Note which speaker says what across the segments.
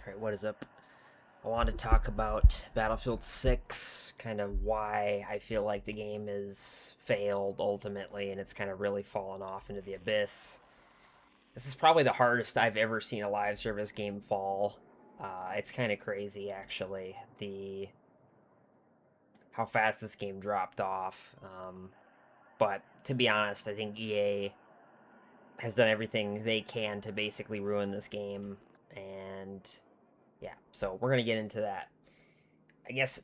Speaker 1: Alright, what is up? I want to talk about Battlefield 6, kind of why I feel like the game is failed ultimately, and it's kind of really fallen off into the abyss. This is probably the hardest I've ever seen a live service game fall. It's kind of crazy, actually, the how fast this game dropped off. But to be honest, I think EA has done everything they can to basically ruin this game, and yeah, so we're gonna get into that. I guess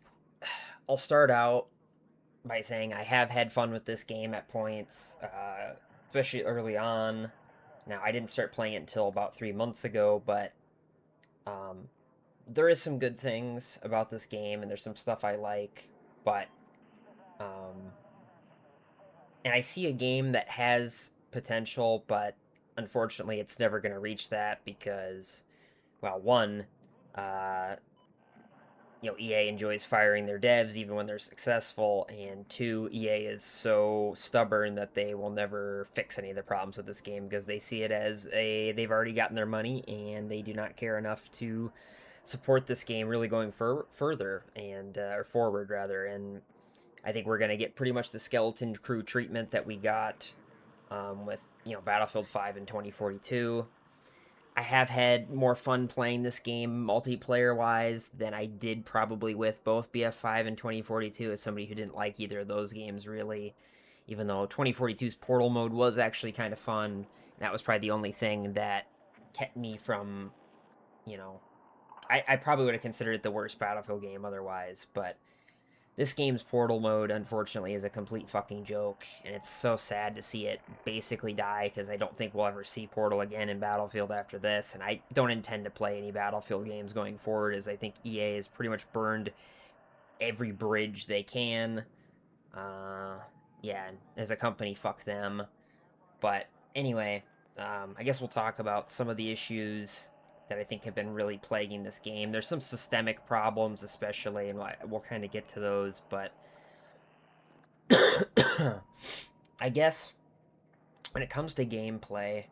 Speaker 1: I'll start out by saying I have had fun with this game at points, especially early on. Now, I didn't start playing it until about 3 months ago, but um, there is some good things about this game, and there's some stuff I like, but um, and I see a game that has potential, but unfortunately, it's never going to reach that because, well, one, uh, EA enjoys firing their devs even when they're successful, and two, EA is so stubborn that they will never fix any of the problems with this game because they see it as they've already gotten their money and they do not care enough to support this game really going further and or forward rather. And I think we're gonna get pretty much the skeleton crew treatment that we got with Battlefield 5 in 2042. I have had more fun playing this game multiplayer wise than I did probably with both BF5 and 2042 as somebody who didn't like either of those games really. Even though 2042's Portal mode was actually kind of fun, that was probably the only thing that kept me from, you know, I probably would have considered it the worst Battlefield game otherwise, but this game's Portal mode, unfortunately, is a complete fucking joke, and it's so sad to see it basically die because I don't think we'll ever see Portal again in Battlefield after this, and I don't intend to play any Battlefield games going forward, as I think EA has pretty much burned every bridge they can. Uh, yeah, as a company, fuck them. But anyway, I guess we'll talk about some of the issues that I think have been really plaguing this game. There's some systemic problems, especially, and we'll kind of get to those. But I guess when it comes to gameplay,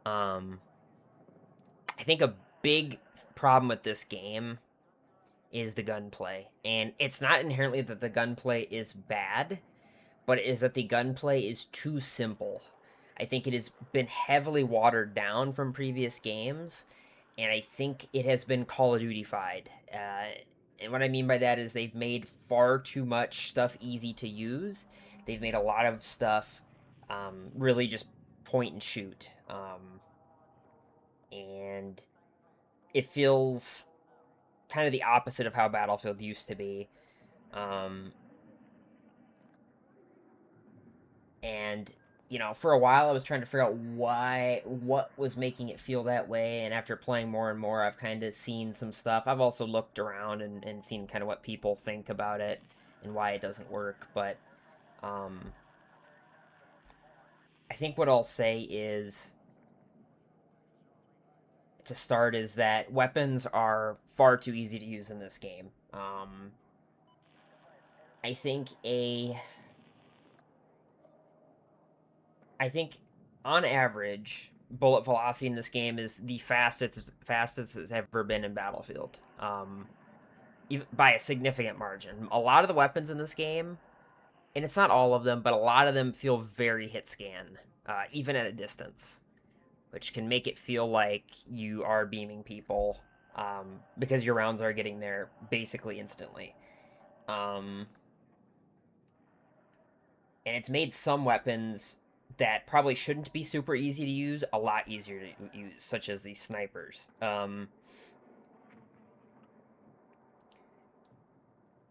Speaker 1: um, I think a big problem with this game is the gunplay, and it's not inherently that the gunplay is bad, but it is that the gunplay is too simple. I think it has been heavily watered down from previous games, and I think it has been Call of Duty-fied. And what I mean by that is they've made far too much stuff easy to use. They've made a lot of stuff really just point and shoot. And it feels kind of the opposite of how Battlefield used to be. Um, and for a while I was trying to figure out what was making it feel that way, and after playing more and more I've kind of seen some stuff. I've also looked around and seen kind of what people think about it and why it doesn't work, but um, I think what I'll say is to start is that weapons are far too easy to use in this game. I think a I think on average, bullet velocity in this game is the fastest it's ever been in Battlefield. Even by a significant margin. A lot of the weapons in this game, and it's not all of them, but a lot of them feel very hit scan, even at a distance, which can make it feel like you are beaming people because your rounds are getting there basically instantly. Um, and it's made some weapons that probably shouldn't be super easy to use a lot easier to use, such as these snipers. I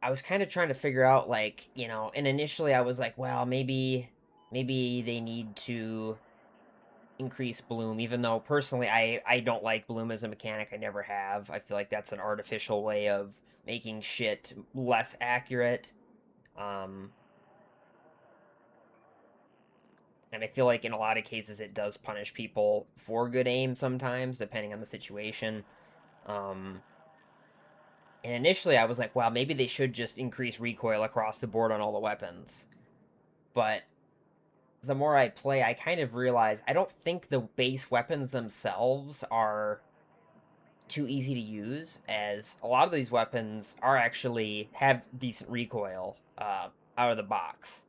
Speaker 1: was kind of trying to figure out, like, and initially I was like, well, maybe they need to increase bloom, even though personally I don't like bloom as a mechanic. I never have. I feel like that's an artificial way of making shit less accurate. Um, and I feel like in a lot of cases it does punish people for good aim sometimes, depending on the situation. Um, and initially I was like, wow, maybe they should just increase recoil across the board on all the weapons. But the more I play, I kind of realize I don't think the base weapons themselves are too easy to use, as a lot of these weapons are actually have decent recoil out of the box.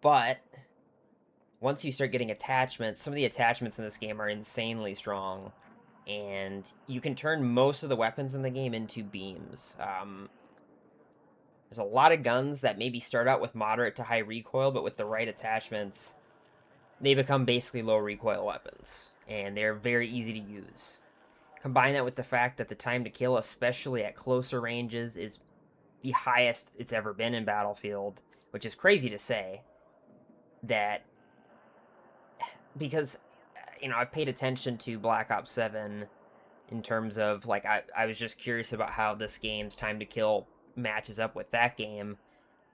Speaker 1: But once you start getting attachments, some of the attachments in this game are insanely strong, and you can turn most of the weapons in the game into beams. There's a lot of guns that maybe start out with moderate to high recoil, but with the right attachments, they become basically low recoil weapons, and they're very easy to use. Combine that with the fact that the time to kill, especially at closer ranges, is the highest it's ever been in Battlefield, which is crazy to say. That because I've paid attention to Black Ops 7 in terms of like I was just curious about how this game's time to kill matches up with that game.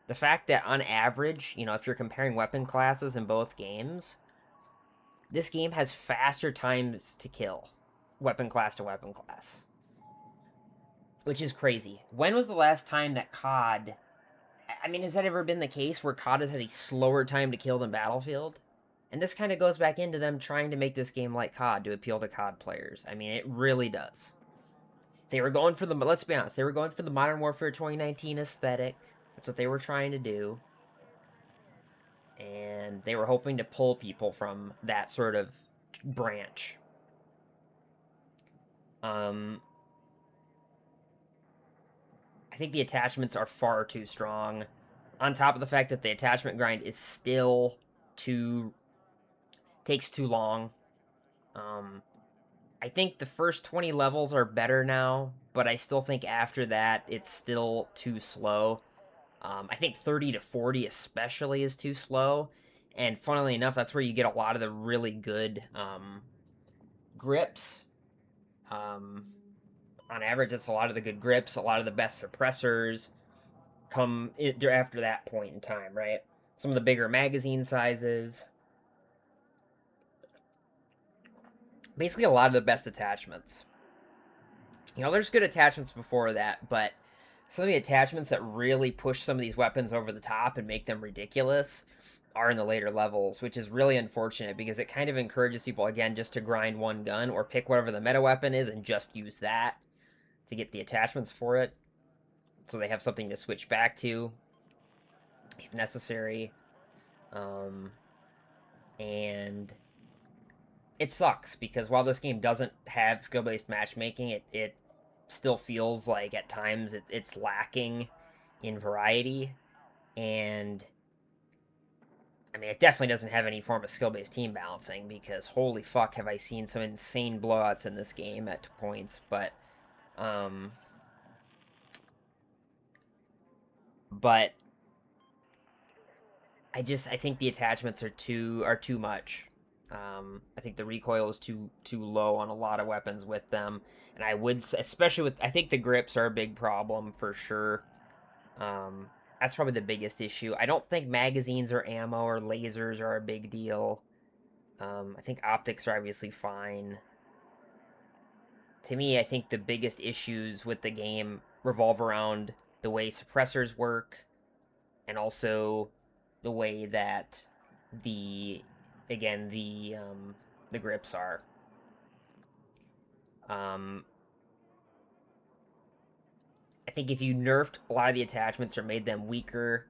Speaker 1: The fact that on average, if you're comparing weapon classes in both games, this game has faster times to kill, weapon class to weapon class, which is crazy. When was the last time that COD? I mean, has that ever been the case where COD has had a slower time to kill than Battlefield? And this kind of goes back into them trying to make this game like COD to appeal to COD players. I mean, it really does. They were going for let's be honest, they were going for the Modern Warfare 2019 aesthetic. That's what they were trying to do. And they were hoping to pull people from that sort of branch. I think the attachments are far too strong. On top of the fact that the attachment grind is still takes too long. I think the first 20 levels are better now, but I still think after that it's still too slow. I think 30 to 40 especially is too slow. And funnily enough, that's where you get a lot of the really good grips. On average, that's a lot of the good grips, a lot of the best suppressors come after that point in time, right? Some of the bigger magazine sizes. Basically, a lot of the best attachments. There's good attachments before that, but some of the attachments that really push some of these weapons over the top and make them ridiculous are in the later levels, which is really unfortunate because it kind of encourages people, again, just to grind one gun or pick whatever the meta weapon is and just use that to get the attachments for it, so they have something to switch back to if necessary. And it sucks because while this game doesn't have skill-based matchmaking, it still feels like at times it's lacking in variety. And I mean, it definitely doesn't have any form of skill-based team balancing because holy fuck have I seen some insane blowouts in this game at points. But I think the attachments are too much. I think the recoil is too low on a lot of weapons with them, and especially I think the grips are a big problem for sure. That's probably the biggest issue. I don't think magazines or ammo or lasers are a big deal. I think optics are obviously fine. To me, I think the biggest issues with the game revolve around the way suppressors work, and also the way that the grips are. I think if you nerfed a lot of the attachments or made them weaker,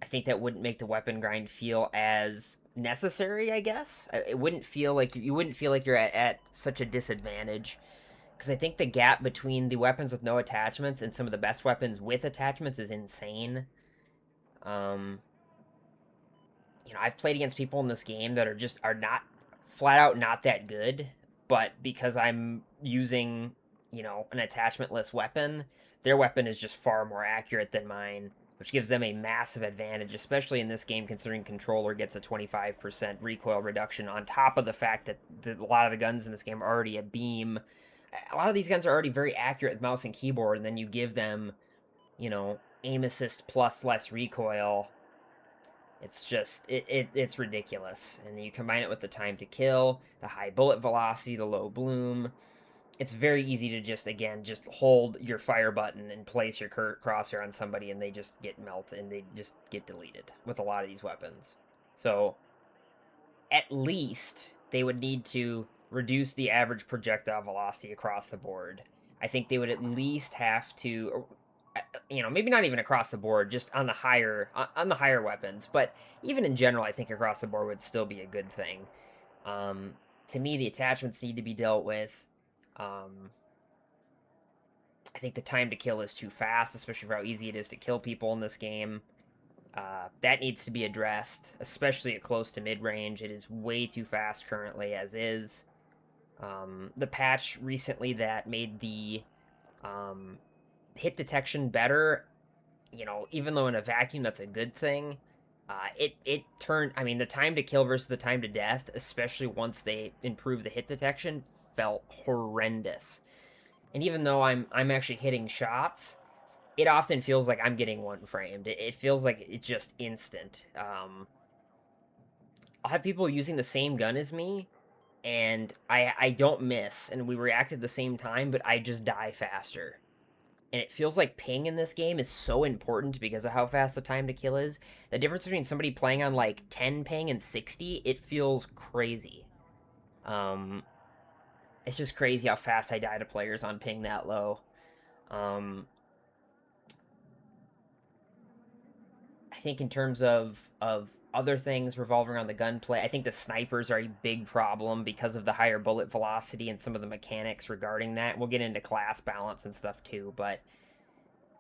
Speaker 1: I think that wouldn't make the weapon grind feel as necessary, I guess. It wouldn't feel like you wouldn't feel like you're at such a disadvantage. Because I think the gap between the weapons with no attachments and some of the best weapons with attachments is insane. I've played against people in this game that are not flat out not that good, but because I'm using, an attachmentless weapon, their weapon is just far more accurate than mine, which gives them a massive advantage, especially in this game considering controller gets a 25% recoil reduction on top of the fact that a lot of the guns in this game are already a beam. A lot of these guns are already very accurate with mouse and keyboard, and then you give them, aim assist plus less recoil. It's just, it's ridiculous. And then you combine it with the time to kill, the high bullet velocity, the low bloom. It's very easy to just hold your fire button and place your crosshair on somebody and they just get melted and they just get deleted with a lot of these weapons. So, at least they would need to reduce the average projectile velocity across the board. I think they would at least have to, maybe not even across the board, just on the higher weapons, but even in general, I think across the board would still be a good thing. Um, to me, the attachments need to be dealt with. Um, I think the time to kill is too fast, especially for how easy it is to kill people in this game. That needs to be addressed, especially at close to mid-range. It is way too fast currently as is. The patch recently that made the hit detection better, even though in a vacuum that's a good thing, it turned. I mean, the time to kill versus the time to death, especially once they improved the hit detection, felt horrendous. And even though I'm actually hitting shots, it often feels like I'm getting one framed. It feels like it's just instant. I'll have people using the same gun as me, and I don't miss, and we react at the same time, but I just die faster. And it feels like ping in this game is so important because of how fast the time to kill is. The difference between somebody playing on like 10 ping and 60, it feels crazy. Um, it's just crazy how fast I die to players on ping that low. Um, I think in terms of other things revolving around the gunplay, I think the snipers are a big problem because of the higher bullet velocity and some of the mechanics regarding that. We'll get into class balance and stuff too, but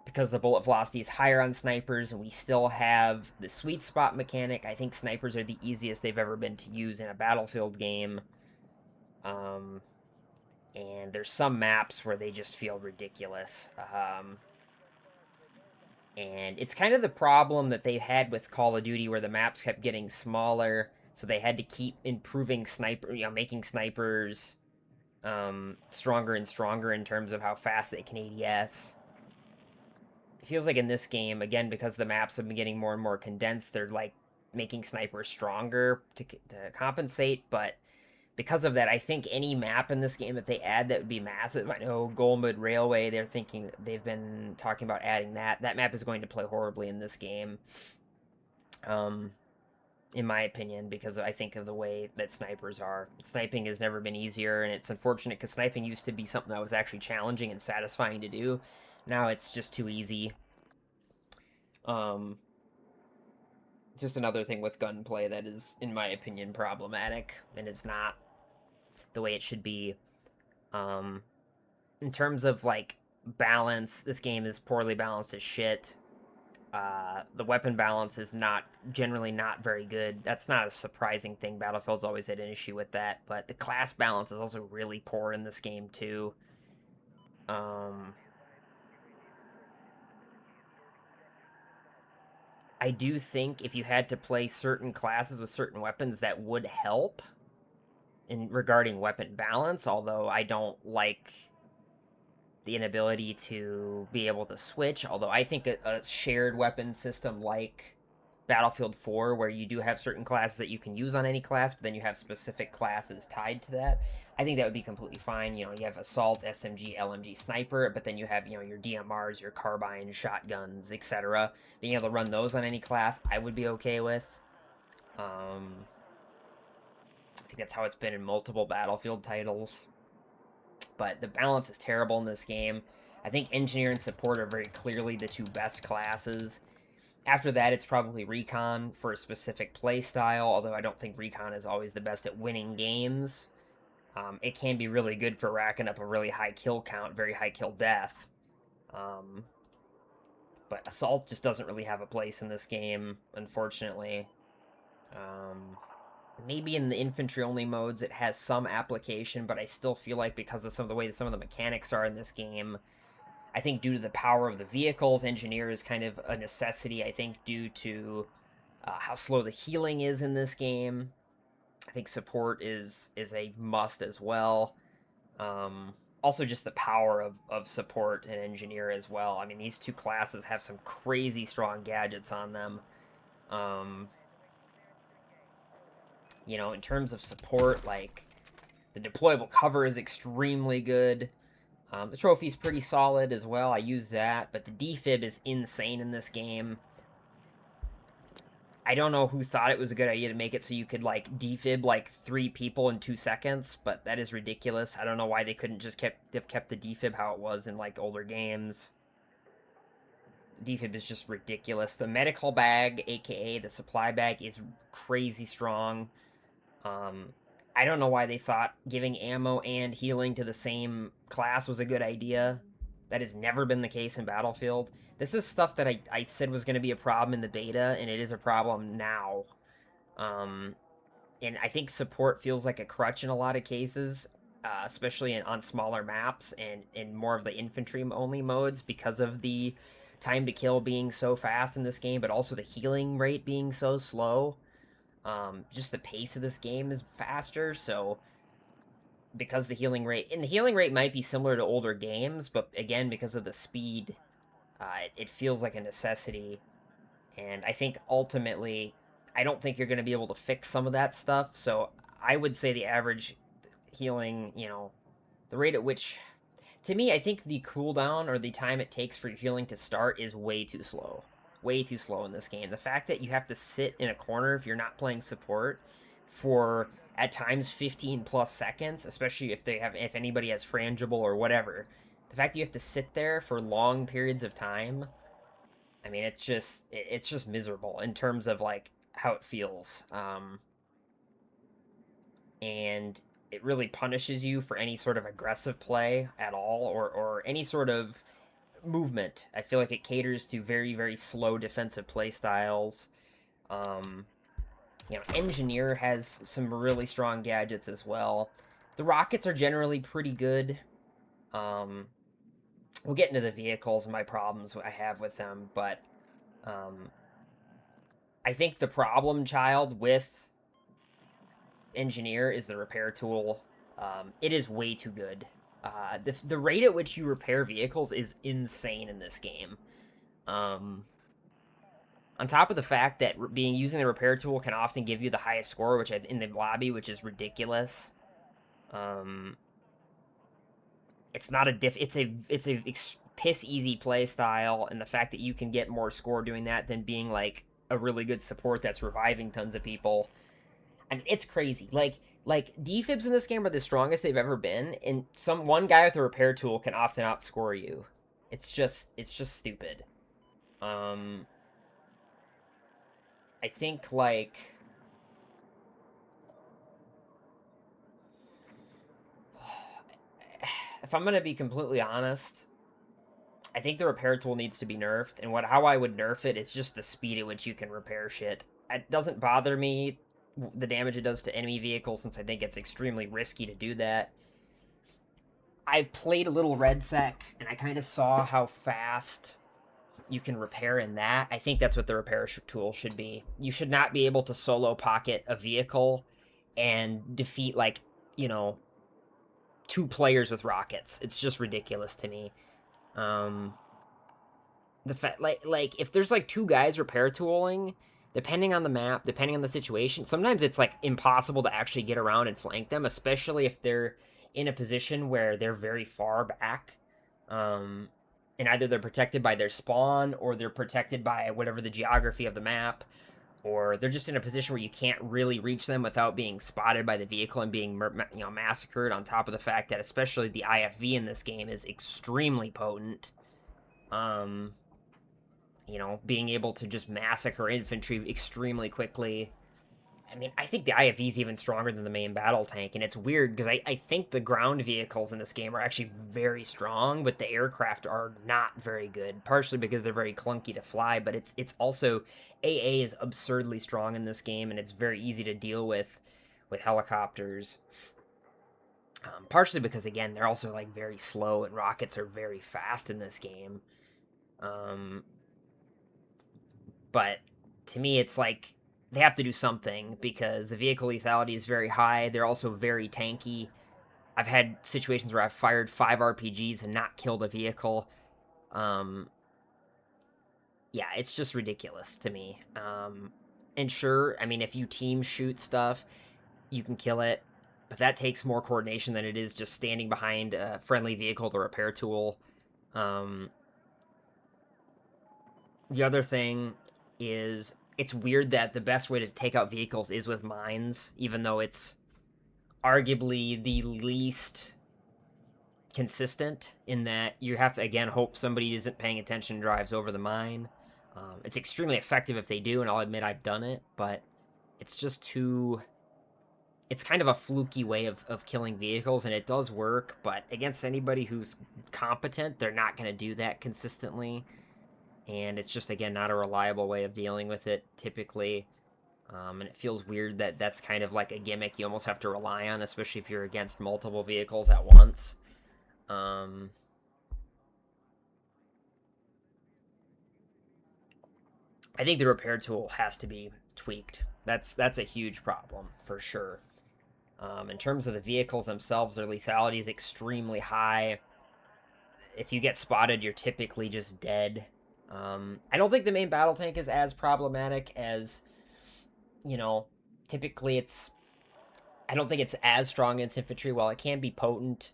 Speaker 1: because the bullet velocity is higher on snipers and we still have the sweet spot mechanic, I think snipers are the easiest they've ever been to use in a Battlefield game. Um, and there's some maps where they just feel ridiculous. And it's kind of the problem that they've had with Call of Duty, where the maps kept getting smaller, so they had to keep improving making snipers stronger and stronger in terms of how fast they can ADS. It feels like in this game, again, because the maps have been getting more and more condensed, they're like making snipers stronger to compensate, but because of that, I think any map in this game that they add that would be massive. I know Golmud Railway, they've been talking about adding that. That map is going to play horribly in this game, in my opinion, because I think of the way that snipers are. Sniping has never been easier, and it's unfortunate because sniping used to be something that was actually challenging and satisfying to do. Now it's just too easy. Just another thing with gunplay that is, in my opinion, problematic and is not the way it should be. In terms of like balance, this game is poorly balanced as shit. The weapon balance is generally not very good. That's not a surprising thing. Battlefield's always had an issue with that, but the class balance is also really poor in this game too. I do think if you had to play certain classes with certain weapons, that would help in regarding weapon balance, although I don't like the inability to be able to switch, although I think a shared weapon system like Battlefield 4, where you do have certain classes that you can use on any class, but then you have specific classes tied to that, I think that would be completely fine. You have Assault, SMG, LMG, Sniper, but then you have, your DMRs, your carbine, shotguns, etc. Being able to run those on any class, I would be okay with. I think that's how it's been in multiple Battlefield titles. But the balance is terrible in this game. I think Engineer and Support are very clearly the two best classes. After that, it's probably Recon for a specific play style, although I don't think Recon is always the best at winning games. It can be really good for racking up a really high kill count, very high kill death. But Assault just doesn't really have a place in this game, unfortunately. Maybe in the infantry-only modes it has some application, but I still feel like because of some of the way that some of the mechanics are in this game, I think due to the power of the vehicles, Engineer is kind of a necessity, I think, due to how slow the healing is in this game. I think Support is a must as well. Also, just the power of Support and Engineer as well. I mean, these two classes have some crazy strong gadgets on them. In terms of support, like, the deployable cover is extremely good. The trophy's pretty solid as well. I use that, but the defib is insane in this game. I don't know who thought it was a good idea to make it so you could like defib like 3 people in 2 seconds, but that is ridiculous. I don't know why they couldn't just have kept the defib how it was in like older games. The defib is just ridiculous. The medical bag, aka the supply bag, is crazy strong. Um, I don't know why they thought giving ammo and healing to the same class was a good idea. That has never been the case in Battlefield. This is stuff that I said was going to be a problem in the beta, and it is a problem now. Um, and I think support feels like a crutch in a lot of cases, especially on smaller maps and in more of the infantry only modes because of the time to kill being so fast in this game, but also the healing rate being so slow. Just the pace of this game is faster, so because the healing rate might be similar to older games, but again, because of the speed, it feels like a necessity. And I think ultimately, I don't think you're going to be able to fix some of that stuff. So I would say the average healing, the rate at which, to me, I think the cooldown or the time it takes for your healing to start is way too slow. Way too slow in this game. The fact that you have to sit in a corner if you're not playing support for at times 15 plus seconds, especially if anybody has frangible or whatever. The fact that you have to sit there for long periods of time, I mean, it's just miserable in terms of like how it feels. And it really punishes you for any sort of aggressive play at all or any sort of movement. I feel like it caters to very, very slow defensive play styles. Um, Engineer has some really strong gadgets as well. The rockets are generally pretty good. Um, we'll get into the vehicles and my problems I have with them, but um, I think the problem child with Engineer is the repair tool. It is way too good. The rate at which you repair vehicles is insane in this game. Um, on top of the fact that being using the repair tool can often give you the highest score, which in the lobby, which is ridiculous. Um, it's not a diff. It's a piss easy play style, and the fact that you can get more score doing that than being like a really good support that's reviving tons of people. I mean, it's crazy. Like defibs in this game are the strongest they've ever been, and one guy with a repair tool can often outscore you. It's just stupid. Um, I think like if I'm gonna be completely honest, I think the repair tool needs to be nerfed, and how I would nerf it is just the speed at which you can repair shit. It doesn't bother me the damage it does to enemy vehicles since I think it's extremely risky to do that. I played a little Red Sec, and I kind of saw how fast you can repair in that. I think that's what the repair tool should be. You should not be able to solo pocket a vehicle and defeat like, you know, 2 players with rockets. It's just ridiculous to me. Um, the fact like if there's like 2 guys repair tooling, depending on the map, depending on the situation, sometimes it's like impossible to actually get around and flank them, especially if they're in a position where they're very far back. Um, and either they're protected by their spawn or they're protected by whatever the geography of the map, or they're just in a position where you can't really reach them without being spotted by the vehicle and being massacred. On top of the fact that especially the IFV in this game is extremely potent. Um, being able to just massacre infantry extremely quickly. I mean, I think the IFV is even stronger than the main battle tank, and it's weird because I think the ground vehicles in this game are actually very strong, but the aircraft are not very good, partially because they're very clunky to fly, but it's also, AA is absurdly strong in this game, and it's very easy to deal with helicopters. Partially because, again, they're also, like, very slow, and rockets are very fast in this game. But to me, it's like they have to do something because the vehicle lethality is very high. They're also very tanky. I've had situations where I've fired 5 RPGs and not killed a vehicle. Yeah, it's just ridiculous to me. And sure, I mean, if you team shoot stuff, you can kill it, but that takes more coordination than it is just standing behind a friendly vehicle with a repair tool. The other thing is it's weird that the best way to take out vehicles is with mines, even though it's arguably the least consistent in that you have to, again, hope somebody isn't paying attention and drives over the mine. It's extremely effective if they do, and I'll admit I've done it, but it's just too. It's kind of a fluky way of killing vehicles, and it does work, but against anybody who's competent, they're not going to do that consistently. And it's just, again, not a reliable way of dealing with it typically. And it feels weird that that's kind of like a gimmick you almost have to rely on, especially if you're against multiple vehicles at once. I think the repair tool has to be tweaked. That's a huge problem for sure. In terms of the vehicles themselves, their lethality is extremely high. If you get spotted, you're typically just dead. I don't think the main battle tank is as problematic as, typically it's. I don't think it's as strong against infantry. While it can be potent,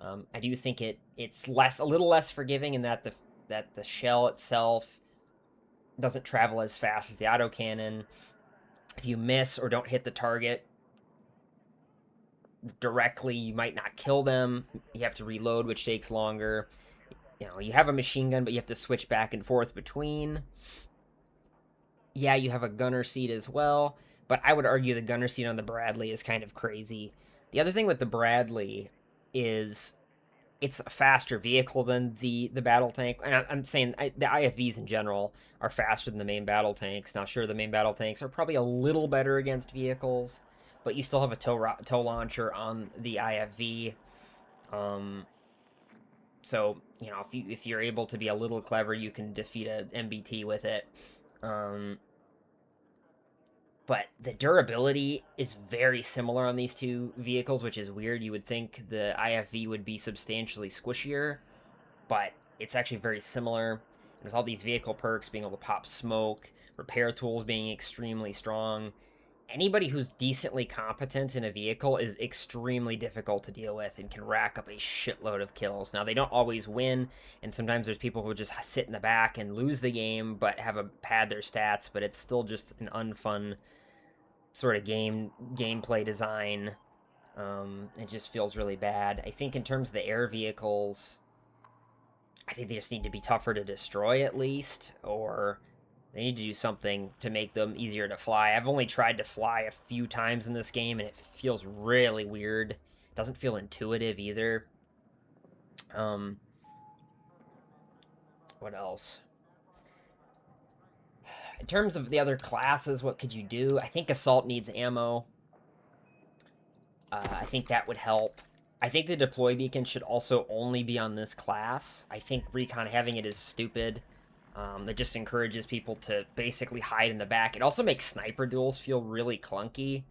Speaker 1: I do think it's a little less forgiving in that the shell itself doesn't travel as fast as the autocannon. If you miss or don't hit the target directly, you might not kill them. You have to reload, which takes longer. You have a machine gun, but you have to switch back and forth between. Yeah, you have a gunner seat as well, but I would argue the gunner seat on the Bradley is kind of crazy. The other thing with the Bradley is it's a faster vehicle than the battle tank, and I'm saying the IFVs in general are faster than the main battle tanks. Now, sure, the main battle tanks are probably a little better against vehicles, but you still have a tow launcher on the IFV. So if you're able to be a little clever, you can defeat a MBT with it. But the durability is very similar on these two vehicles, which is weird. You would think the IFV would be substantially squishier, but it's actually very similar. With all these vehicle perks, being able to pop smoke, repair tools being extremely strong, anybody who's decently competent in a vehicle is extremely difficult to deal with and can rack up a shitload of kills. Now, they don't always win, and sometimes there's people who just sit in the back and lose the game, but have a pad their stats, but it's still just an unfun sort of gameplay design. It just feels really bad. I think in terms of the air vehicles, I think they just need to be tougher to destroy at least, or they need to do something to make them easier to fly. I've only tried to fly a few times in this game, and it feels really weird. It doesn't feel intuitive either. What else? In terms of the other classes, what could you do? I think Assault needs ammo. I think that would help. I think the deploy beacon should also only be on this class. I think Recon having it is stupid. That just encourages people to basically hide in the back. It also makes sniper duels feel really clunky.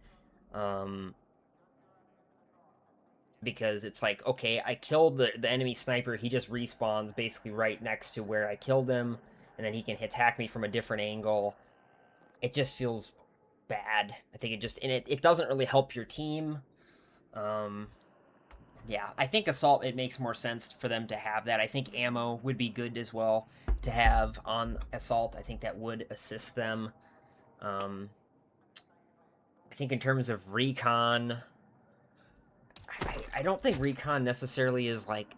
Speaker 1: Because it's like, okay, I killed the enemy sniper. He just respawns basically right next to where I killed him. And then he can attack me from a different angle. It just feels bad. I think it doesn't really help your team. Yeah, I think Assault, it makes more sense for them to have that. I think ammo would be good as well to have on Assault. I think that would assist them. I think in terms of Recon, I don't think Recon necessarily is like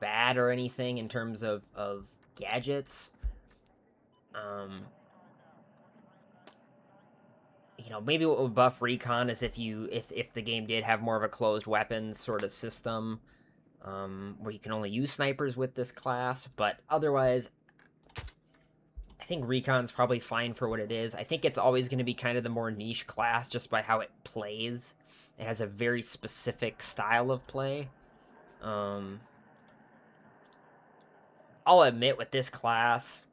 Speaker 1: bad or anything in terms of gadgets. Maybe what would buff Recon is if the game did have more of a closed weapons sort of system, where you can only use snipers with this class. But otherwise, I think Recon's probably fine for what it is. I think it's always going to be kind of the more niche class just by how it plays. It has a very specific style of play. I'll admit with this class,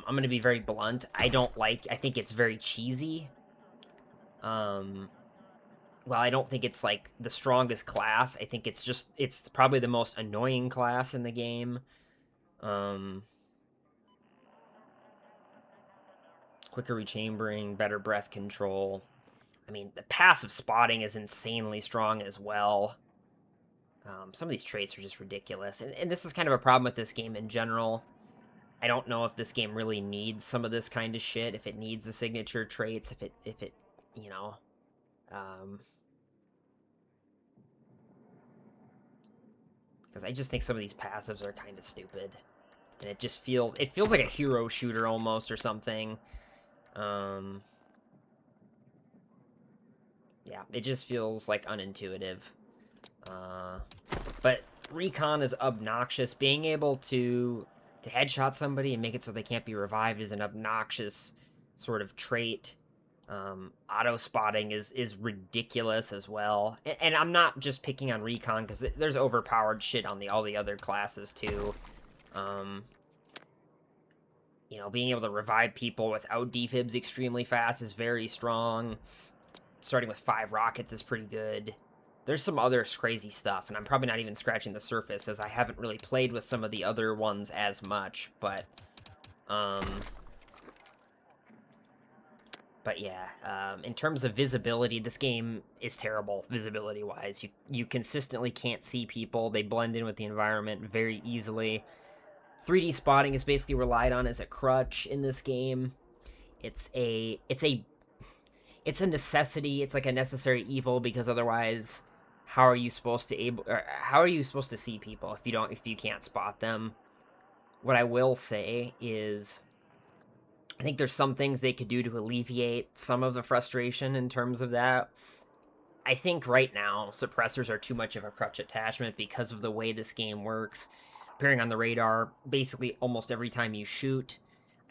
Speaker 1: I'm going to be very blunt. I think it's very cheesy. Well, I don't think it's like the strongest class. I think it's probably the most annoying class in the game. Quicker rechambering, better breath control. I mean, the passive spotting is insanely strong as well. Some of these traits are just ridiculous. And this is kind of a problem with this game in general. I don't know if this game really needs some of this kind of shit, if it needs the signature traits, if it, you know, because I just think some of these passives are kind of stupid, and it feels like a hero shooter almost or something. Yeah, it just feels like unintuitive. But recon is obnoxious. Being able to headshot somebody and make it so they can't be revived is an obnoxious sort of trait. Auto spotting is ridiculous as well, and I'm not just picking on recon because there's overpowered shit on all the other classes too. You know, being able to revive people without defibs extremely fast is very strong. Starting with 5 rockets is pretty good. There's some other crazy stuff, and I'm probably not even scratching the surface, as I haven't really played with some of the other ones as much, but yeah, in terms of visibility, this game is terrible visibility-wise. You consistently can't see people. They blend in with the environment very easily. 3D spotting is basically relied on as a crutch in this game. It's a necessity. It's like a necessary evil, because otherwise, how are you supposed to see people if you can't spot them? What I will say is, I think there's some things they could do to alleviate some of the frustration in terms of that. I think right now suppressors are too much of a crutch attachment because of the way this game works. Appearing on the radar basically almost every time you shoot.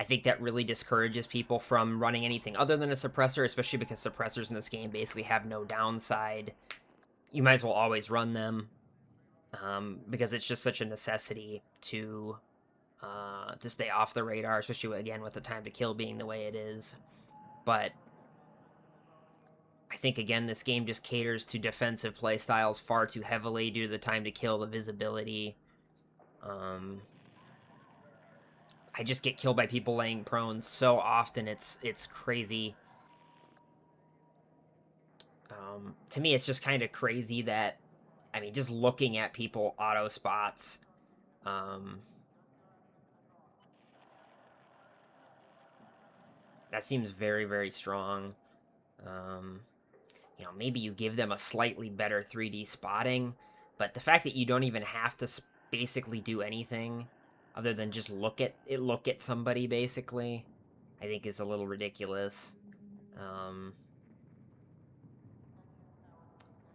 Speaker 1: I think that really discourages people from running anything other than a suppressor, especially because suppressors in this game basically have no downside. You might as well always run them, because it's just such a necessity to stay off the radar, especially again with the time to kill being the way it is. But I think again this game just caters to defensive playstyles far too heavily due to the time to kill, the visibility. I just get killed by people laying prone so often, it's crazy. To me, it's just kind of crazy that, I mean, just looking at people auto spots, that seems very, very strong. You know, maybe you give them a slightly better 3D spotting, but the fact that you don't even have to basically do anything other than just look at somebody, basically, I think is a little ridiculous.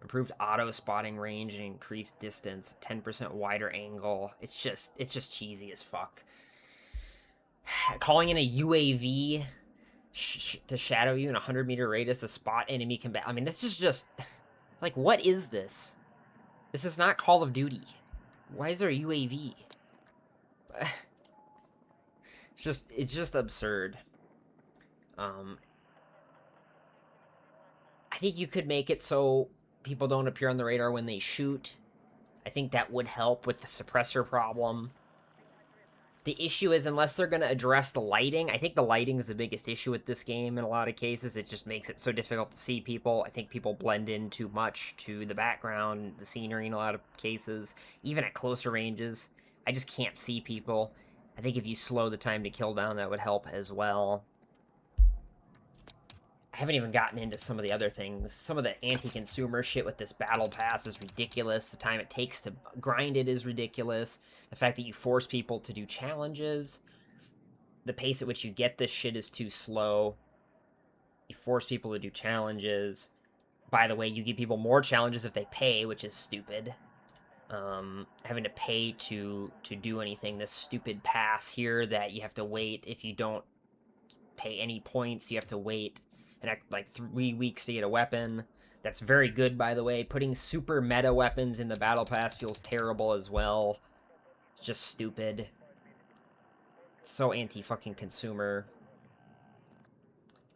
Speaker 1: Improved auto spotting range and increased distance, 10% wider angle. It's just cheesy as fuck. Calling in a UAV to shadow you in a 100-meter radius to spot enemy combat. I mean, this is just like, what is this? This is not Call of Duty. Why is there a UAV? It's just absurd. I think you could make it so people don't appear on the radar when they shoot. I think that would help with the suppressor problem. The issue is, unless they're going to address the lighting, I think the lighting is the biggest issue with this game in a lot of cases. It just makes it so difficult to see people. I think people blend in too much to the background, the scenery in a lot of cases, even at closer ranges. I just can't see people. I think if you slow the time to kill down, that would help as well. I haven't even gotten into some of the other things. Some of the anti-consumer shit with this battle pass is ridiculous. The time it takes to grind it is ridiculous. The fact that you force people to do challenges. The pace at which you get this shit is too slow. You force people to do challenges. By the way, you give people more challenges if they pay, which is stupid. Having to pay to do anything. This stupid pass here that you have to wait. If you don't pay any points, you have to wait like 3 weeks to get a weapon. That's very good, by the way. Putting super meta weapons in the battle pass feels terrible as well. It's just stupid. It's so anti-fucking consumer.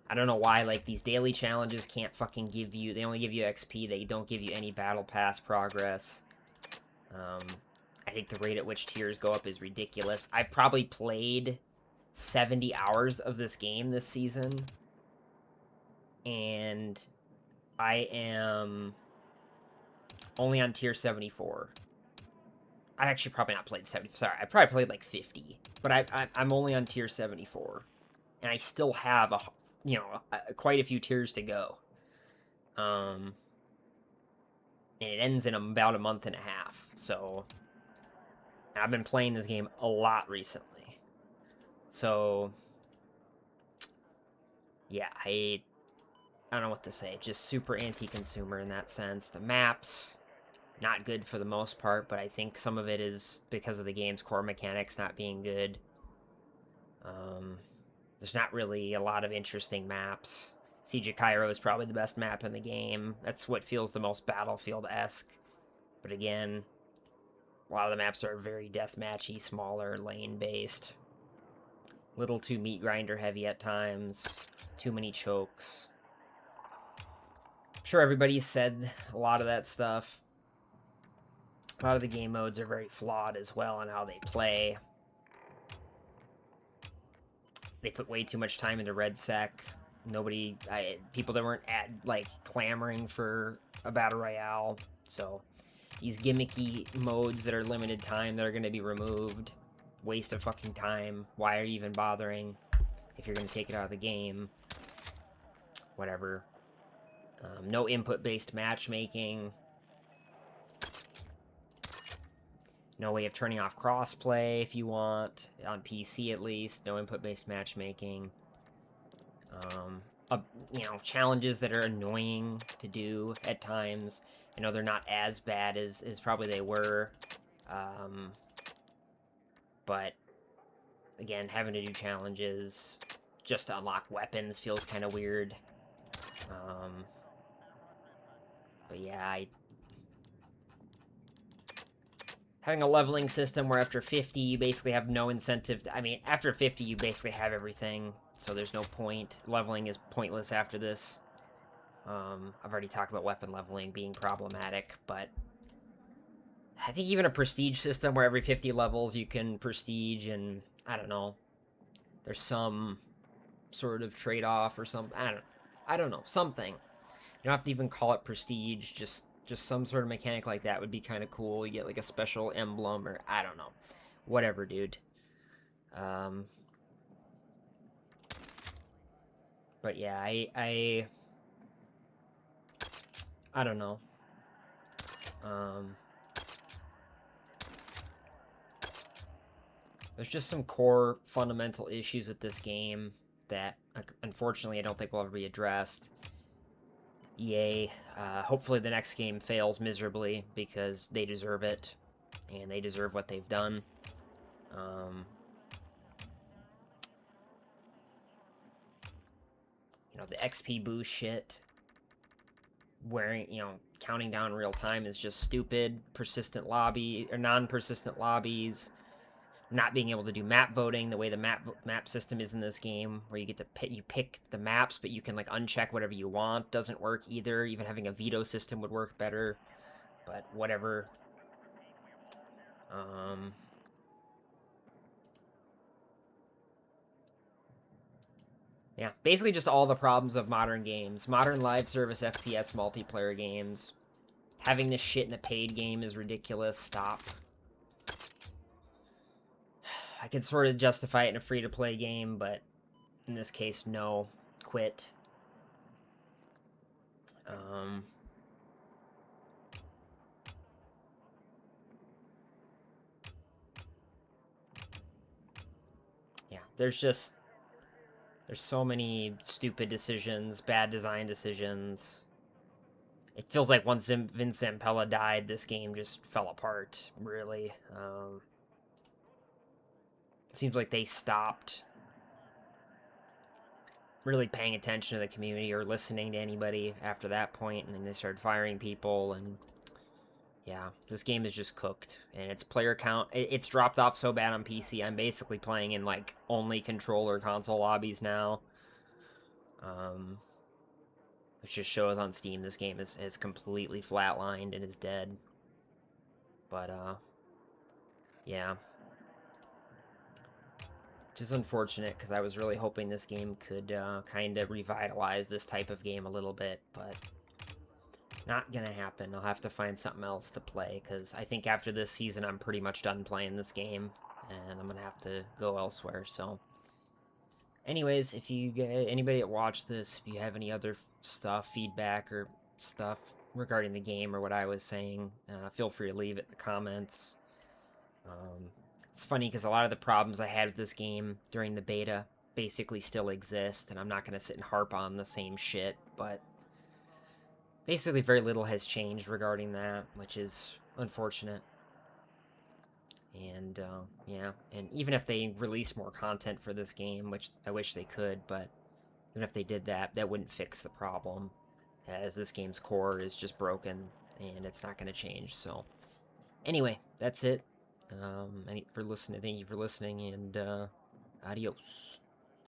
Speaker 1: I don't know why, like, these daily challenges can't fucking give you... They only give you XP. They don't give you any battle pass progress. I think the rate at which tiers go up is ridiculous. I've probably played 70 hours of this game this season. And I am only on tier 74. I actually probably not played 70. Sorry, I probably played like 50. But I'm only on tier 74. And I still have, quite a few tiers to go. And it ends in about a month and a half. So I've been playing this game a lot recently. So yeah, I don't know what to say. Just super anti-consumer in that sense. The maps, not good for the most part, but I think some of it is because of the game's core mechanics not being good. There's not really a lot of interesting maps. Siege of Cairo is probably the best map in the game. That's what feels the most Battlefield-esque. But again, a lot of the maps are very deathmatchy, smaller, lane-based. Little too meat grinder heavy at times. Too many chokes. I'm sure everybody's said a lot of that stuff. A lot of the game modes are very flawed as well on how they play. They put way too much time into Red Sec. People that weren't clamoring for a battle royale. So these gimmicky modes that are limited time that are going to be removed. Waste of fucking time. Why are you even bothering if you're going to take it out of the game? Whatever. No input-based matchmaking. No way of turning off crossplay if you want, on PC at least. No input-based matchmaking. Challenges that are annoying to do at times. I know they're not as bad as probably they were. But, again, having to do challenges just to unlock weapons feels kind of weird. But yeah, having a leveling system where after 50 you basically have no incentive after 50 you basically have everything, so there's no point. Leveling is pointless after this. I've already talked about weapon leveling being problematic, but I think even a prestige system where every 50 levels you can prestige, and I don't know, there's some sort of trade-off or something. I don't know, something. You don't have to even call it prestige, just some sort of mechanic like that would be kind of cool. You get like a special emblem, or I don't know. Whatever, dude. But yeah, I don't know. There's just some core fundamental issues with this game that, unfortunately, I don't think will ever be addressed. EA, hopefully the next game fails miserably, because they deserve it, and they deserve what they've done. The XP boost shit, counting down real time is just stupid. Persistent lobby, or non-persistent lobbies, not being able to do map voting the way the map system is in this game, where you get to pick the maps, but you can uncheck whatever you want, doesn't work either. Even having a veto system would work better, but whatever. Yeah, basically just all the problems of modern games. Modern live service FPS multiplayer games. Having this shit in a paid game is ridiculous. Stop. I could sort of justify it in a free-to-play game, but in this case, no. Quit. Yeah, there's so many stupid decisions, bad design decisions. It feels like once Vince Zampella died, this game just fell apart, really. It seems like they stopped really paying attention to the community or listening to anybody after that point, and then they started firing people, and yeah, this game is just cooked. And its player count, it's dropped off so bad on PC. I'm basically playing in only controller console lobbies now. Which just shows on Steam this game is completely flatlined and is dead. But yeah, which is unfortunate, because I was really hoping this game could kind of revitalize this type of game a little bit, but Not gonna happen. I'll have to find something else to play, because I think after this season I'm pretty much done playing this game, and I'm gonna have to go elsewhere, so... Anyways, if you get anybody that watched this, if you have any other stuff, feedback, or stuff regarding the game or what I was saying, feel free to leave it in the comments. It's funny because a lot of the problems I had with this game during the beta basically still exist, and I'm not going to sit and harp on the same shit, but basically very little has changed regarding that, which is unfortunate. And, yeah, and even if they release more content for this game, which I wish they could, but even if they did that, that wouldn't fix the problem, as this game's core is just broken, and it's not going to change, so... Anyway, that's it. Thank you for listening, and, adios.